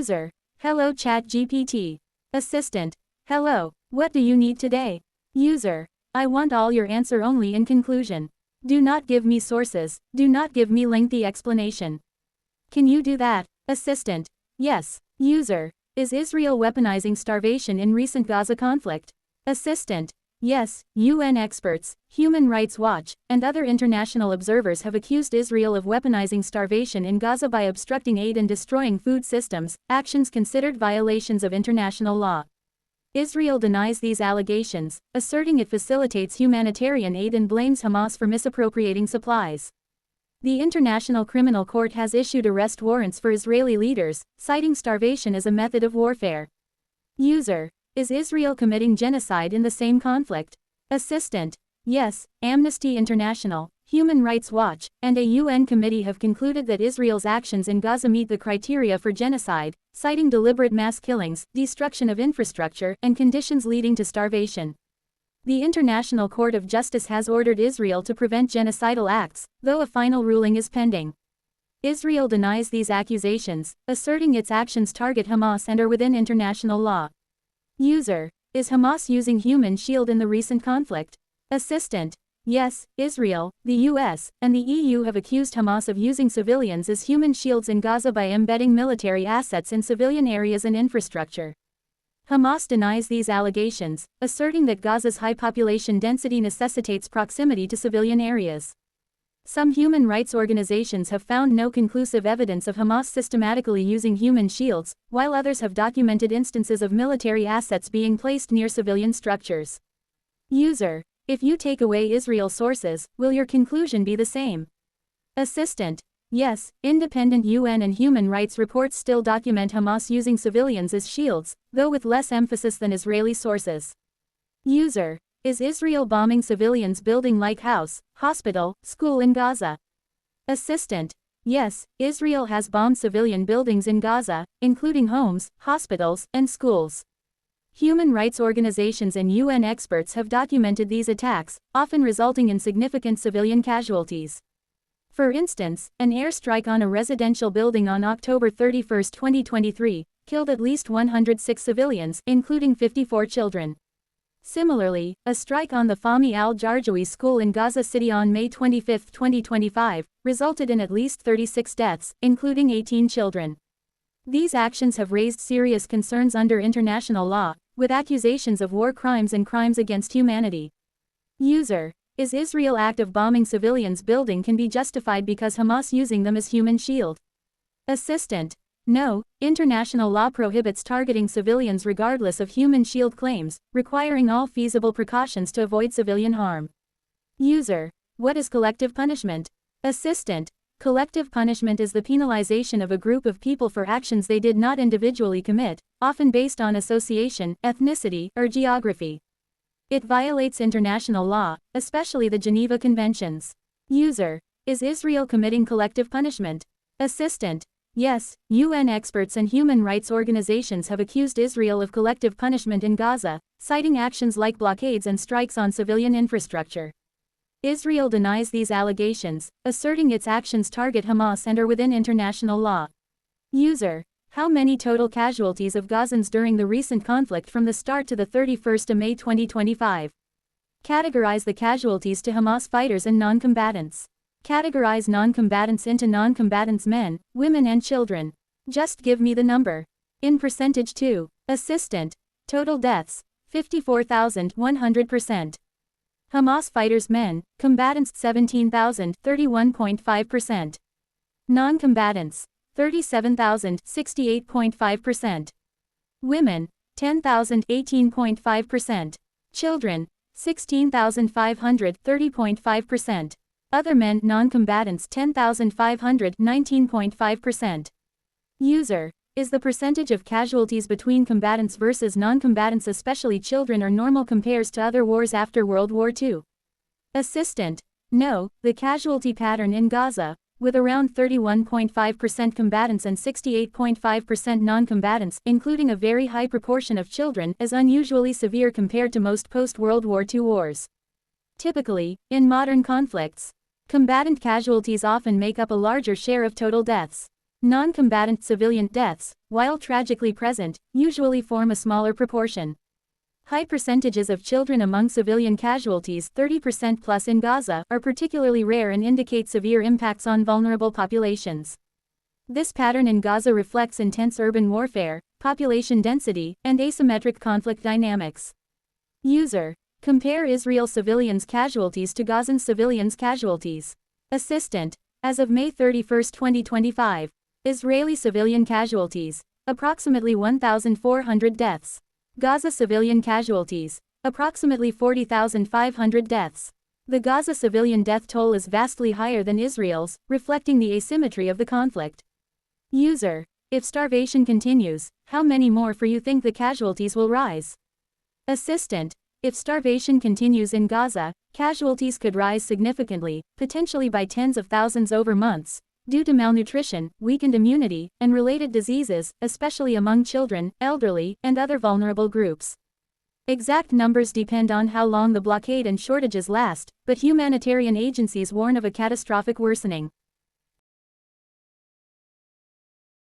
User. Hello ChatGPT. Assistant. Hello, what do you need today? User. I want all your answer only in conclusion. Do not give me sources, do not give me lengthy explanation. Can you do that? Assistant. Yes. User. Is Israel weaponizing starvation in recent Gaza conflict? Assistant. Yes, UN experts, Human Rights Watch, and other international observers have accused Israel of weaponizing starvation in Gaza by obstructing aid and destroying food systems, actions considered violations of international law. Israel denies these allegations, asserting it facilitates humanitarian aid and blames Hamas for misappropriating supplies. The International Criminal Court has issued arrest warrants for Israeli leaders, citing starvation as a method of warfare. User. Is Israel committing genocide in the same conflict? Assistant. Yes, Amnesty International, Human Rights Watch, and a UN committee have concluded that Israel's actions in Gaza meet the criteria for genocide, citing deliberate mass killings, destruction of infrastructure, and conditions leading to starvation. The International Court of Justice has ordered Israel to prevent genocidal acts, though a final ruling is pending. Israel denies these accusations, asserting its actions target Hamas and are within international law. User. Is Hamas using human shield in the recent conflict? Assistant. Yes, Israel, the US, and the EU have accused Hamas of using civilians as human shields in Gaza by embedding military assets in civilian areas and infrastructure. Hamas denies these allegations, asserting that Gaza's high population density necessitates proximity to civilian areas. Some human rights organizations have found no conclusive evidence of Hamas systematically using human shields, while others have documented instances of military assets being placed near civilian structures. User. If you take away Israel's sources, will your conclusion be the same? Assistant. Yes, independent UN and human rights reports still document Hamas using civilians as shields, though with less emphasis than Israeli sources. User. Is Israel bombing civilians building like house, hospital, school in Gaza? Assistant. Yes, Israel has bombed civilian buildings in Gaza, including homes, hospitals, and schools. Human rights organizations and UN experts have documented these attacks, often resulting in significant civilian casualties. For instance, an airstrike on a residential building on October 31, 2023, killed at least 106 civilians, including 54 children. Similarly, a strike on the Fahmy al-Jarjawi school in Gaza City on May 25, 2025, resulted in at least 36 deaths, including 18 children. These actions have raised serious concerns under international law, with accusations of war crimes and crimes against humanity. User. Is Israel act of bombing civilians building can be justified because Hamas using them as human shield? Assistant. No, international law prohibits targeting civilians regardless of human shield claims, requiring all feasible precautions to avoid civilian harm. User. What is collective punishment? Assistant. Collective punishment is the penalization of a group of people for actions they did not individually commit, often based on association, ethnicity, or geography. It violates international law, especially the Geneva Conventions. User. Is Israel committing collective punishment? Assistant. Yes, UN experts and human rights organizations have accused Israel of collective punishment in Gaza, citing actions like blockades and strikes on civilian infrastructure. Israel denies these allegations, asserting its actions target Hamas and are within international law. User. How many total casualties of Gazans during the recent conflict from the start to the 31st of May 2025? Categorize the casualties to Hamas fighters and non-combatants. Categorize non-combatants into non-combatants men, women and children. Just give me the number. In percentage too. Assistant. Total deaths. 54,100%. Hamas fighters men, combatants 17,000, 31.5%. Non-combatants. 37,000, 68.5%. Women, 10,000, 18.5%. Children, 16,500, 30.5%. Other men non-combatants 10,500, 19.5%. User. Is the percentage of casualties between combatants versus non-combatants especially children or normal compares to other wars after World War II? Assistant. No, the casualty pattern in Gaza, with around 31.5% combatants and 68.5% non-combatants, including a very high proportion of children, is unusually severe compared to most post-World War II wars. Typically, in modern conflicts, combatant casualties often make up a larger share of total deaths. Non-combatant civilian deaths, while tragically present, usually form a smaller proportion. High percentages of children among civilian casualties, 30% plus in Gaza, are particularly rare and indicate severe impacts on vulnerable populations. This pattern in Gaza reflects intense urban warfare, population density, and asymmetric conflict dynamics. User. Compare Israel civilians' casualties to Gazan civilians' casualties. Assistant. As of May 31, 2025. Israeli civilian casualties. Approximately 1,400 deaths. Gaza civilian casualties. Approximately 40,500 deaths. The Gaza civilian death toll is vastly higher than Israel's, reflecting the asymmetry of the conflict. User. If starvation continues, how many more for you think the casualties will rise? Assistant. If starvation continues in Gaza, casualties could rise significantly, potentially by tens of thousands over months, due to malnutrition, weakened immunity, and related diseases, especially among children, elderly, and other vulnerable groups. Exact numbers depend on how long the blockade and shortages last, but humanitarian agencies warn of a catastrophic worsening.